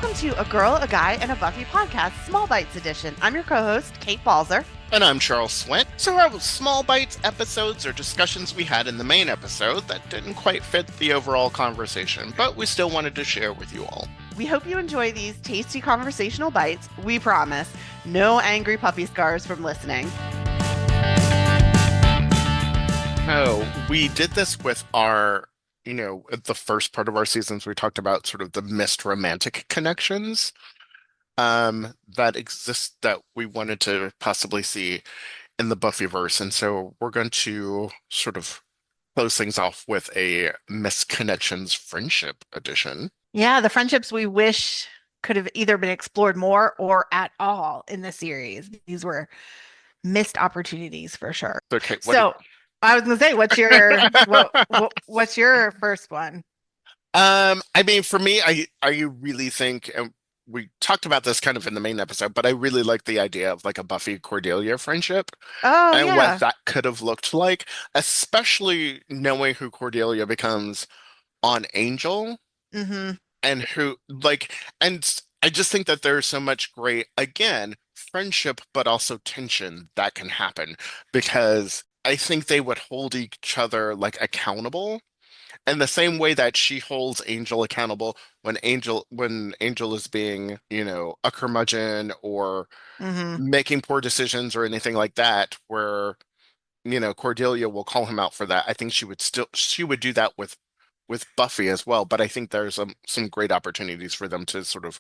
Welcome to A Girl, a Guy, and a Buffy podcast, Small Bites edition. I'm your co-host, Kate Balzer. And I'm Charles Swint. So our small bites episodes are discussions we had in the main episode that didn't quite fit the overall conversation, but we still wanted to share with you all. We hope you enjoy these tasty conversational bites. We promise, no angry puppy scars from listening. Oh, we did this with our, the first part of our seasons, we talked about sort of the missed romantic connections that exist that we wanted to possibly see in the Buffyverse. And so we're going to sort of close things off with a missed connections friendship edition. Yeah, the friendships we wish could have either been explored more or at all in the series. These were missed opportunities for sure. Okay, I was gonna say, what's your first one? I mean, for me, I really think, and we talked about this kind of in the main episode, but I really like the idea of like a Buffy Cordelia friendship Oh, and yeah. what that could have looked like, especially knowing who Cordelia becomes on Angel Mm-hmm. and and I just think that there's so much great, again, friendship, but also tension that can happen because I think they would hold each other like accountable in the same way that she holds Angel accountable when Angel is being, a curmudgeon or Mm-hmm. making poor decisions or anything like that, where, Cordelia will call him out for that. I think she would do that with Buffy as well, but I think there's some great opportunities for them to sort of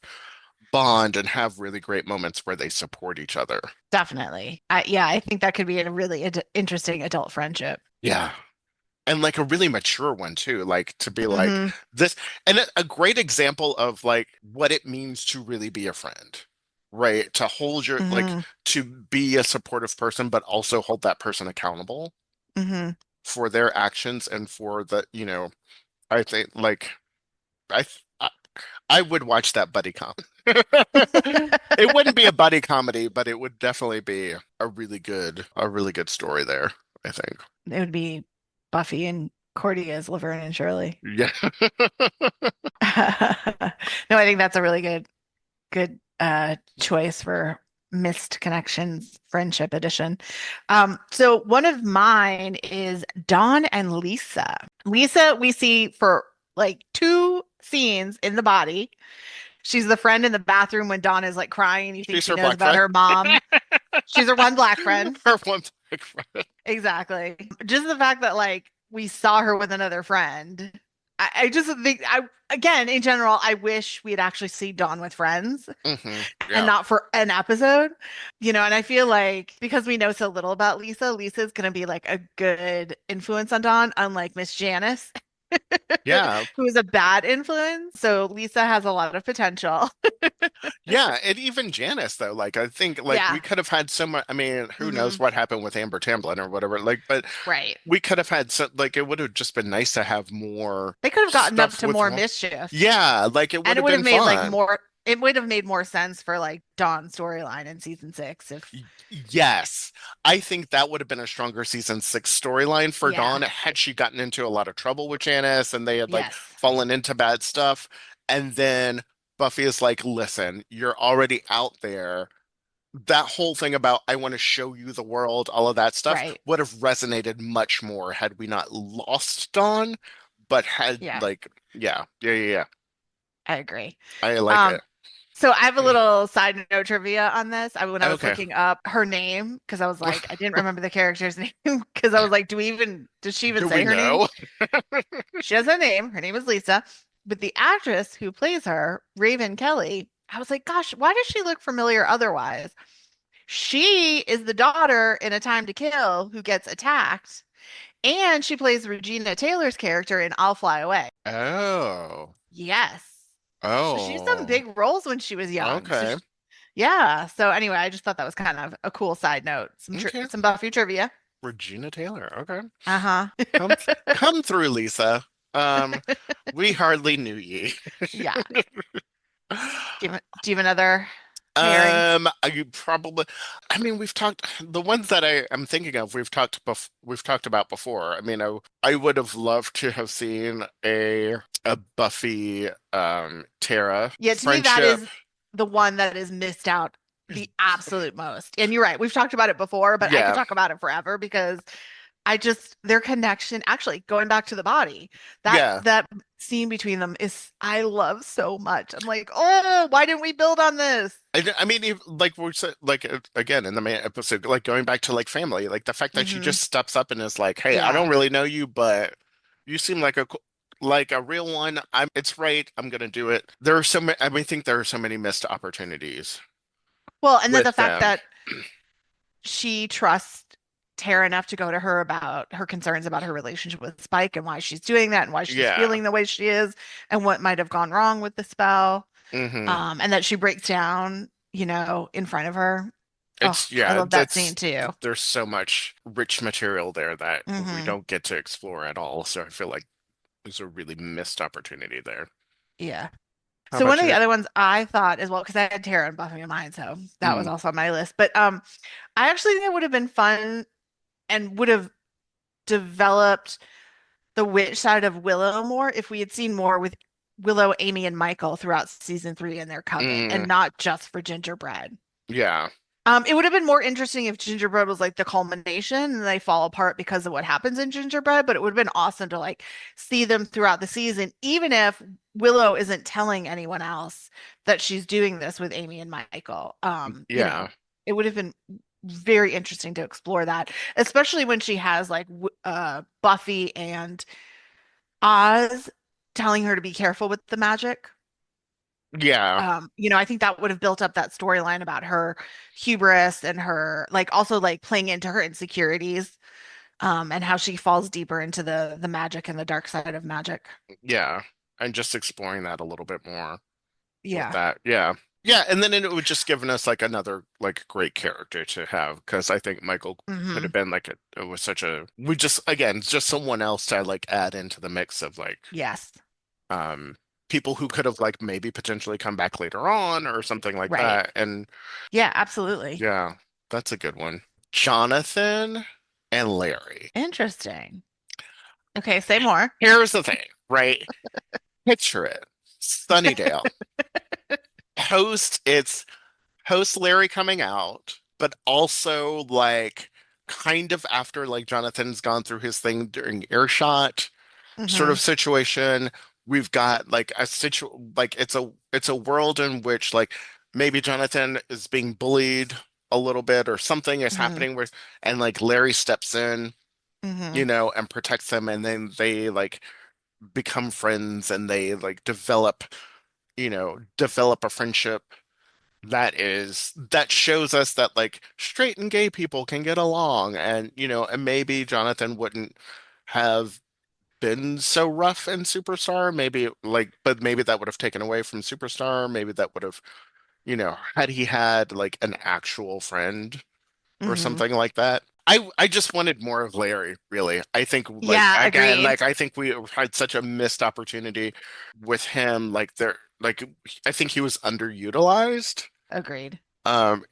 bond and have really great moments where they support each other. Definitely. I think that could be a really interesting adult friendship. Yeah. And like a really mature one too, like to be like Mm-hmm. this, and a great example of like what it means to really be a friend, right? To hold your like Mm-hmm. to be a supportive person, but also hold that person accountable Mm-hmm. for their actions and for I think like I I, I would watch that buddy comedy. It wouldn't be a buddy comedy, but it would definitely be a really good story there, I think. It would be Buffy and Cordy as Laverne and Shirley. Yeah. No, I think that's a really good choice for missed connections friendship edition. So one of mine is Dawn and Lisa. Lisa, we see for like two scenes in the body. She's the friend in the bathroom when Dawn is like crying. You think She's she her knows black about friend. her mom. She's her one black friend. Her one black friend. Exactly. Just the fact that like we saw her with another friend. I just think again, in general, I wish we'd actually see Dawn with friends and Yeah. not for an episode. And I feel like because we know so little about Lisa, Lisa's gonna be like a good influence on Dawn, unlike Miss Janice, Yeah. who is a bad influence. So Lisa has a lot of potential. Yeah. And even Janice, though, like, I think, like, we Yeah. could have had so much. I mean, who Hmm. knows what happened with Amber Tamblyn or whatever. Like, but Right. we could have had, so, like, it would have just been nice to have more They could have gotten up stuff to with, more mischief. yeah, like, it would And it have would have been made like fun. more it would have made more sense for like Dawn's storyline in season 6 if Yes. I think that would have been a stronger season six storyline for yeah. Dawn had she gotten into a lot of trouble with Janice and they had like Yes. fallen into bad stuff. And then Buffy is like, listen, you're already out there. That whole thing about I want to show you the world, all of that stuff Right. would have resonated much more had we not lost Dawn, but had Yeah, like, yeah, yeah, yeah, yeah. I agree. I like Um it. so I have a little side note trivia on this. When I was Okay. looking up her name because I was like I didn't remember the character's name because I was like does she even Do say we her name? know? She has a name. Her name is Lisa. But the actress who plays her, Raven Kelly, I was like, gosh, why does she look familiar otherwise? She is the daughter in A Time to Kill who gets attacked, and she plays Regina Taylor's character in I'll Fly Away. Oh. Yes. So she's done Oh. big roles when she was young. Okay. Yeah. So anyway, I just thought that was kind of a cool side note. Okay. Some Buffy trivia. Regina Taylor. Okay. Uh-huh. Come come through, Lisa. Um, we hardly knew ye. Yeah. Do you have another? pairings? I probably, I mean, we've talked the ones that I'm thinking of. We've talked about before. I mean, I would have loved to have seen a Buffy Tara Yeah, to me, that friendship. is the one that is missed out the absolute most. And you're right, we've talked about it before, but I could Yeah, talk about it forever because I just their connection, actually going back to the body, yeah. that scene between them is I love so much. I'm like, oh, why didn't we build on this? I mean, like we said, like again in the main episode, like going back to like family, like the fact that she Hmm. just steps up and is like, "Hey, I don't Yeah. really know you, but you seem like like a real one. It's right. I'm gonna do it." There are so many. I mean, I think there are so many missed opportunities Well, and then the with fact them. that she trusts Tara enough to go to her about her concerns about her relationship with Spike and why she's doing that and why she's Yeah. feeling the way she is and what might have gone wrong with the spell. Hmm. And that she breaks down, in front of her. Oh, I love that scene too. There's so much rich material there that we Hmm. don't get to explore at all. So I feel like there's a really missed opportunity there. Yeah. How So one about of the you? other ones I thought as well, because I had Tara and Buffy in mind, so that was Mm, also on my list. But I actually think it would have been fun and would have developed the witch side of Willow more if we had seen more with Willow, Amy, and Michael throughout season three in their coven, and mm, not just for Gingerbread. yeah. It would have been more interesting if Gingerbread was like the culmination and they fall apart because of what happens in Gingerbread, but it would have been awesome to like see them throughout the season, even if Willow isn't telling anyone else that she's doing this with Amy and Michael. Yeah. It would have been very interesting to explore that, especially when she has like Buffy and Oz telling her to be careful with the magic. Yeah. I think that would have built up that storyline about her hubris and her like also like playing into her insecurities, and how she falls deeper into the magic and the dark side of magic. Yeah. And just exploring that a little bit more with Yeah. that. Yeah. Yeah. And then it would just given us like another like great character to have because I think Michael could Hmm. have been like it was such a we just again just someone else to like add into the mix of like Yes. um people who could have like maybe potentially come back later on or something like Right. that. And Yeah, absolutely. yeah, that's a good one. Jonathan and Larry. Interesting. Okay, say more. Here's the thing, right? Picture it. Sunnydale. Host it's host Larry coming out, but also like kind of after like Jonathan's gone through his thing during earshot sort Hmm. of situation. We've got like a like it's a world in which like maybe Jonathan is being bullied a little bit or something is Hmm. happening where and like Larry steps in, Hmm. and protects them and then they like become friends and they like develop a friendship that shows us that like straight and gay people can get along and maybe Jonathan wouldn't have been so rough in Superstar. Maybe like, but maybe that would have taken away from Superstar. Maybe that would have, had he had like an actual friend or Hmm. something like that. I just wanted more of Larry, really. I think like Yeah, again, agreed. like I think we had such a missed opportunity with him. Like I think he was underutilized. Agreed.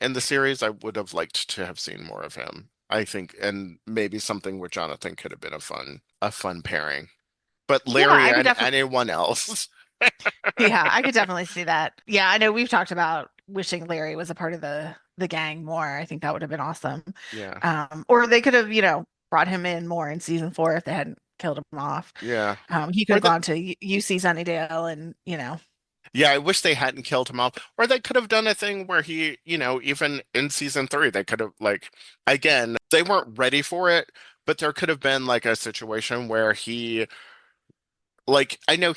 In the series, I would have liked to have seen more of him. I think, and maybe something with Jonathan could have been a fun pairing. But Yeah, Larry I could and definitely anyone else. Yeah, I could definitely see that. Yeah, I know we've talked about wishing Larry was a part of the gang more. I think that would have been awesome. Yeah. Or they could have, brought him in more in season four if they hadn't killed him off. Yeah. He could Or have that gone to UC Sunnydale and, Yeah, I wish they hadn't killed him off. Or they could have done a thing where he, even in season three, they could have like again, they weren't ready for it, but there could have been like a situation where he like I know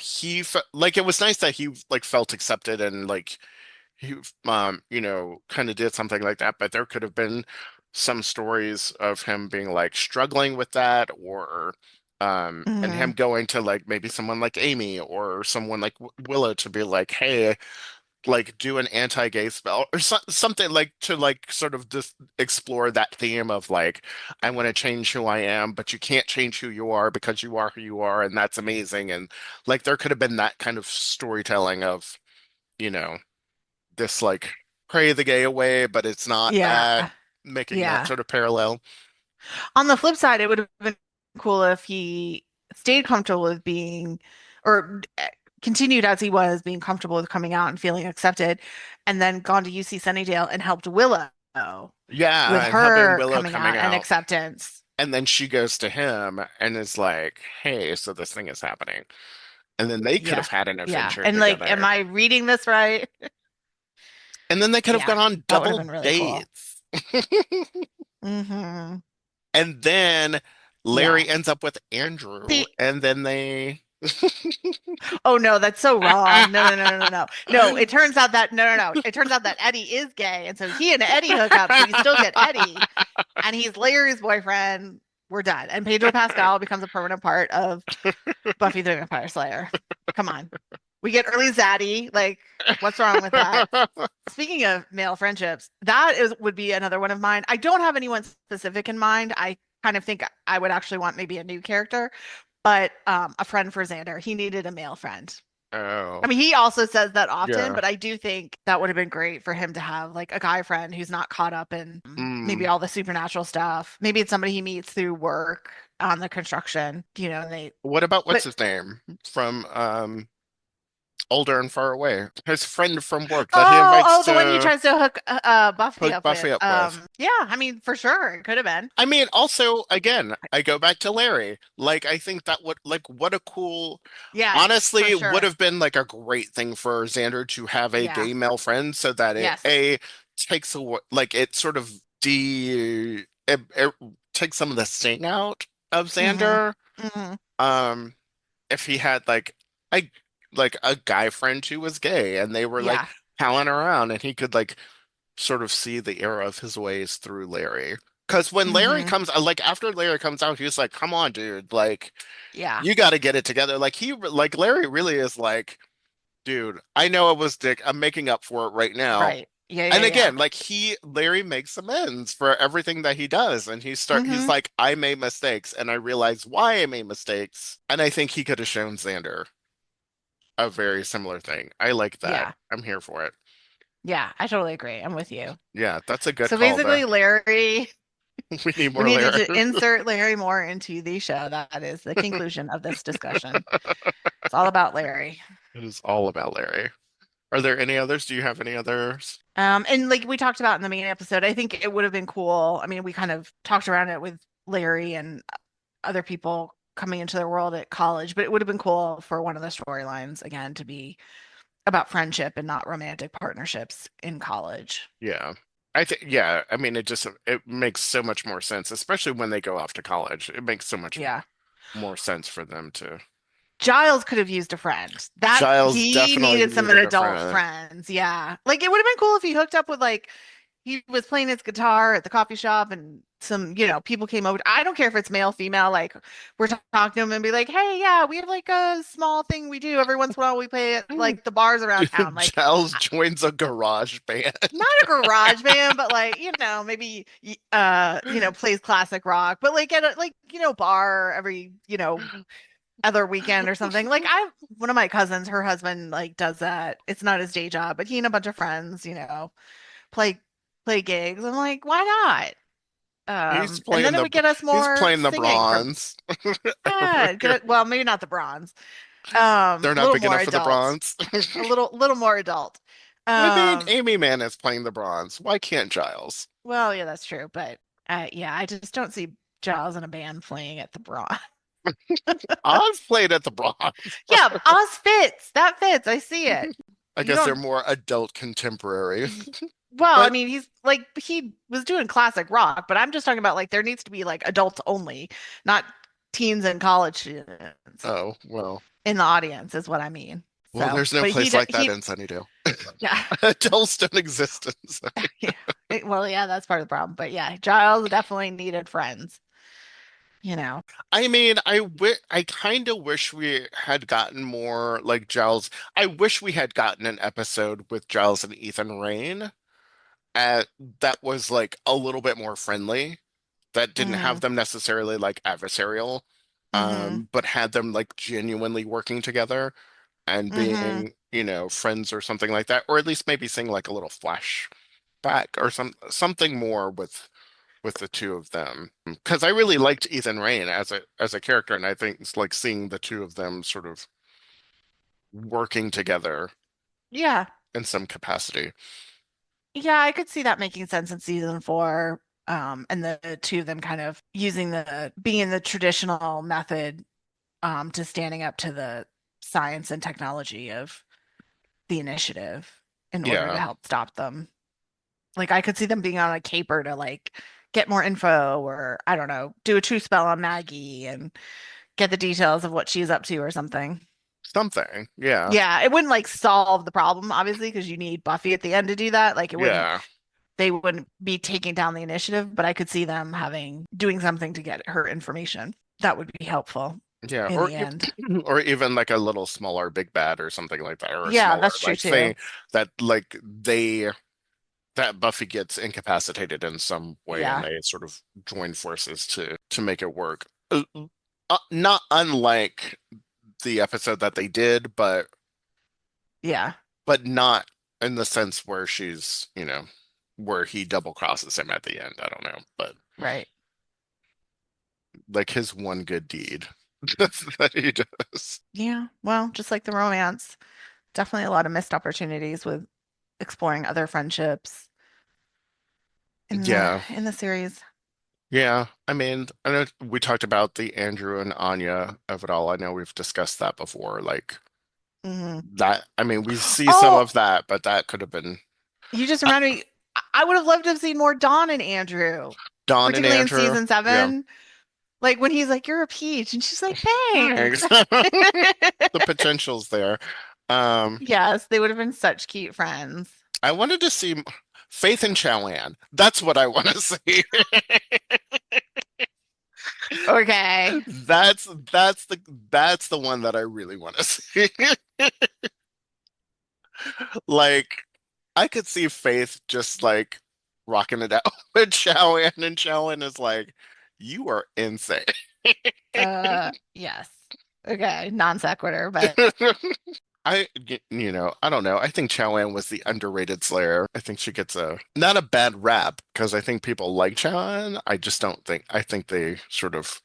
like it was nice that he like felt accepted and like he kind of did something like that, but there could have been some stories of him being like struggling with that or and him hmm going to like maybe someone like Amy or someone like Willow to be like, hey, like do an anti-gay spell or something like to like sort of just explore that theme of like I want to change who I am, but you can't change who you are because you are who you are, and that's amazing. And like there could have been that kind of storytelling of, you know, this like pray the gay away, but it's not Yeah. that, making that Yeah. sort of parallel. On the flip side, it would have been cool if he stayed comfortable with being, or continued as he was, being comfortable with coming out and feeling accepted, and then gone to UC Sunnydale and helped Willow with Yeah, and helping her Willow coming coming out and out. acceptance. And then she goes to him and is like, hey, so this thing is happening. And then they could Yeah. have had an Yeah. adventure And like, am together. I reading this right? And then they could have Yeah. gone on That would have double been really cool. dates. Hmm. And then Yeah. Larry ends up with Andrew, See, and then they. oh no, that's so wrong. No, no, no, no, no, no. No, it turns out that no, no, no. It turns out that Eddie is gay, and so he and Eddie hook up, so you still get Eddie, and he's Larry's boyfriend. We're done. And Pedro Pascal becomes a permanent part of Buffy the Vampire Slayer. Come on. We get early Zaddy. Like, what's wrong with that? Speaking of male friendships, that is would be another one of mine. I don't have anyone specific in mind. I kind of think I would actually want maybe a new character, but a friend for Xander. He needed a male friend. I Oh, mean, he also says that often, yeah. but I do think that would have been great for him to have like a guy friend who's not caught up in maybe Mm. all the supernatural stuff. Maybe it's somebody he meets through work on the construction, and they, What about what's but his name from Older and Far Away? His friend from work that he oh, invites oh, the one he to tries to hook Buffy hook up Buffy with. up with. Yeah, I mean, for sure, it could have been. I mean, also, again, I go back to Larry. Like, I think that would, like, what a cool, Yes, for honestly, would sure. have been like a great thing for Xander to have a Yeah. gay male friend so that it, Yes. takes away, like, it sort of it takes some of the sting out of Hmm. Xander. Hmm. Um, if he had a like a guy friend who was gay and they were like Yeah. palling around and he could like sort of see the error of his ways through Larry. Because when Larry Hmm. comes, like after Larry comes out, he's like, "Come on, dude! Like, Yeah. you got to get it together." Like Larry really is like, "Dude, I know it was dick. I'm making up for it right now." Right. Yeah, And yeah, yeah. again, like Larry makes amends for everything that he does, and he's Hmm. like, "I made mistakes, and I realize why I made mistakes." And I think he could have shown Xander a very similar thing. I like that. Yeah. I'm here for it. Yeah, I totally agree. I'm with you. Yeah, that's a good So call. basically, Larry, We need we more needed Larry. to insert Larry Moore into the show. That is the conclusion of this discussion. It's all about Larry. It is all about Larry. Are there any others? Do you have any others? And like we talked about in the main episode, I think it would have been cool. I mean, we kind of talked around it with Larry and other people coming into their world at college, but it would have been cool for one of the storylines again to be about friendship and not romantic partnerships in college. Yeah. I think yeah, I mean it makes so much more sense, especially when they go off to college. It makes so much Yeah. more sense for them to. Giles could have used a friend. That Giles he definitely needed some needed a adult friend. friends. Yeah. Like it would have been cool if he hooked up with like he was playing his guitar at the coffee shop and some, people came over. I don't care if it's male, female, like we're talking to him and be like, "Hey, yeah, we have like a small thing we do every once in a while. We play at like the bars around town." Like Giles joins a garage band. not a garage band, but like, maybe plays classic rock, but like at a like, bar every, other weekend or something. Like one of my cousins, her husband like does that. It's not his day job, but he and a bunch of friends, play play gigs. I'm like, why not? And then it would get us He's more playing the singing from bronze. yeah, get it. Well, maybe not the bronze. They're A not little big more enough for the adult. bronze. A little more adult. I mean, Um, Amy Mann is playing the bronze. Why can't Giles? well, yeah, that's true, but yeah, I just don't see Giles in a band playing at the bronze. I've played at the bronze. Yeah, Oz fits. That fits. I see it. I You guess they're don't. more adult contemporary. Well, I But mean, he's like he was doing classic rock, but I'm just talking about like there needs to be like adults only, not teens and college students oh, well. in the audience is what I mean. Well, So, there's no but place like that he in Sunnydale. yeah. Adults don't exist in Yeah. Well, yeah, that's part of the problem. But yeah, Giles definitely needed friends, you know. I mean, I kind of wish we had gotten more like Giles. I wish we had gotten an episode with Giles and Ethan Rain that was like a little bit more friendly, that didn't have Hmm. them necessarily like adversarial, Hmm. but had them like genuinely working together and Hmm. being, friends or something like that, or at least maybe seeing like a little flash. back or something more with the two of them. Because I really liked Ethan Rayne as a character, and I think it's like seeing the two of them sort of working together Yeah. in some capacity. Yeah, I could see that making sense in season four. And the two of them kind of using the being the traditional method to standing up to the science and technology of the initiative in order to Yeah, help stop them. Like I could see them being on a caper to like get more info or I don't know, do a true spell on Maggie and get the details of what she's up to or something. something. Yeah, Yeah, it wouldn't like solve the problem, obviously, because you need Buffy at the end to do that. Like it wouldn't, yeah, they wouldn't be taking down the initiative, but I could see them having doing something to get her information. That would be helpful yeah. in the end. Or even like a little smaller big bad or something like that, or a Yeah, smaller that's true like thing too. that like they that Buffy gets incapacitated in some way, and Yeah, they sort of join forces to make it work. Not unlike the episode that they did, yeah, but not in the sense where she's, where he double crosses him at the end. I don't know, but right. like his one good deed that he does. Yeah, well, just like the romance, definitely a lot of missed opportunities with exploring other friendships Yeah. in the series. Yeah. I mean, I know we talked about the Andrew and Anya of it all. I know we've discussed that before. Like Hmm. that, I mean, we see some Oh, of that, but that could have been you just uh, reminded me. I would have loved to have seen more Dawn and Andrew, Dawn and particularly in Andrew. season Yeah. seven. Like when he's like, "You're a peach," and she's like, "Thanks." Thanks. The potential's there. Um, Yes, they would have been such cute friends. I wanted to see Faith and Chowan. That's what I want to see. Okay. That's that's the one that I really want to see. Like I could see Faith just like rocking it out with Chowan, and Chowan is like, "You are insane." Yes. Okay, non sequitur, but I don't know. I think Chowan was the underrated Slayer. I think she gets a not a bad rap because I think people like Chowan. I think they sort of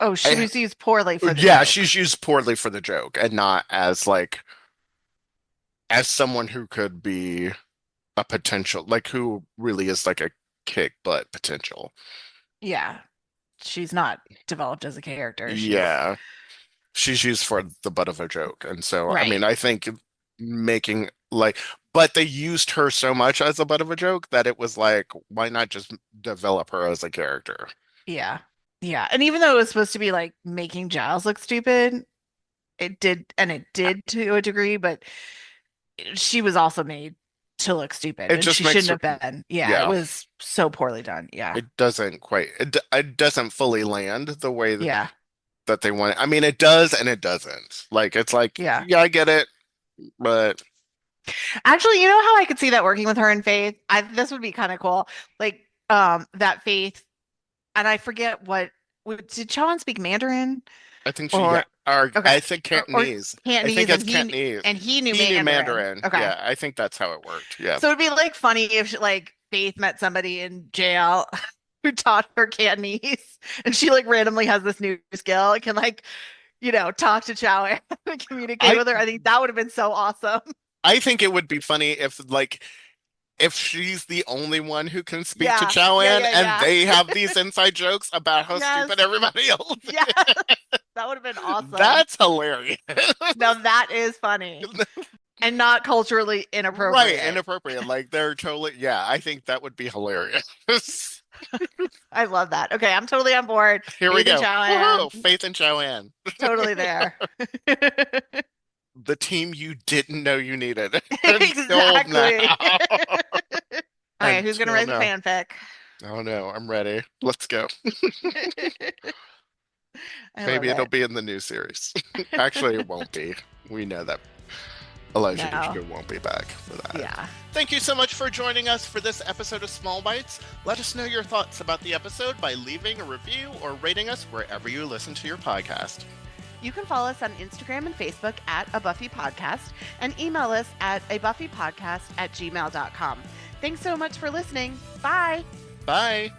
oh, she I was used poorly for the yeah, joke. she's used poorly for the joke and not as like as someone who could be a potential, like who really is like a kick butt potential. Yeah, she's not developed as a character. She's Yeah, she's used for the butt of a joke. And so, I right. mean, I think making like, but they used her so much as a butt of a joke that it was like, why not just develop her as a character? Yeah. Yeah. And even though it was supposed to be like making Giles look stupid, it did to a degree, but she was also made to look stupid It and just she makes shouldn't her, have been. Yeah, it yeah, was so poorly done. Yeah. it doesn't quite, it doesn't fully land the way Yeah. that they want it. I mean, it does and it doesn't. Like, it's like, Yeah. yeah, I get it, but Actually, you know how I could see that working with her and Faith? This would be kind of cool. Like that Faith and I forget did Chawan speak Mandarin I think she, yeah, or or okay. I think Or Cantonese. I think Cantonese it's Cantonese. and he knew He knew Mandarin. Mandarin. Okay. Yeah, I think that's how it worked. Yeah. So it'd be like funny if like Faith met somebody in jail who taught her Cantonese and she like randomly has this new skill and can like, talk to Chow and communicate I with her. I think that would have been so awesome. I think it would be funny if like if she's the only one who can speak to Yeah. Yeah, Chowan yeah, and yeah. they have these inside jokes about how Yes. stupid everybody else Yes. That would have been is. awesome. That's hilarious. Now that is funny and not culturally Right, inappropriate. inappropriate. Like they're totally, yeah, I think that would be hilarious. I love that. Okay, I'm totally on board. Here we Faith and go. Chow Woohoo! Faith and Chowan. totally there. The team you didn't know you needed until now. Exactly. All right, who's gonna Until write the now. fanfic? Oh no, I'm ready. Let's go. I love Maybe it'll it. be in the new series. Actually, it won't be. We know that Elijah No. Dushku won't be back for that. Yeah. Thank you so much for joining us for this episode of Small Bites. Let us know your thoughts about the episode by leaving a review or rating us wherever you listen to your podcast. You can follow us on Instagram and Facebook at A Buffy Podcast and email us at abuffypodcast@gmail.com. Thanks so much for listening. Bye. Bye.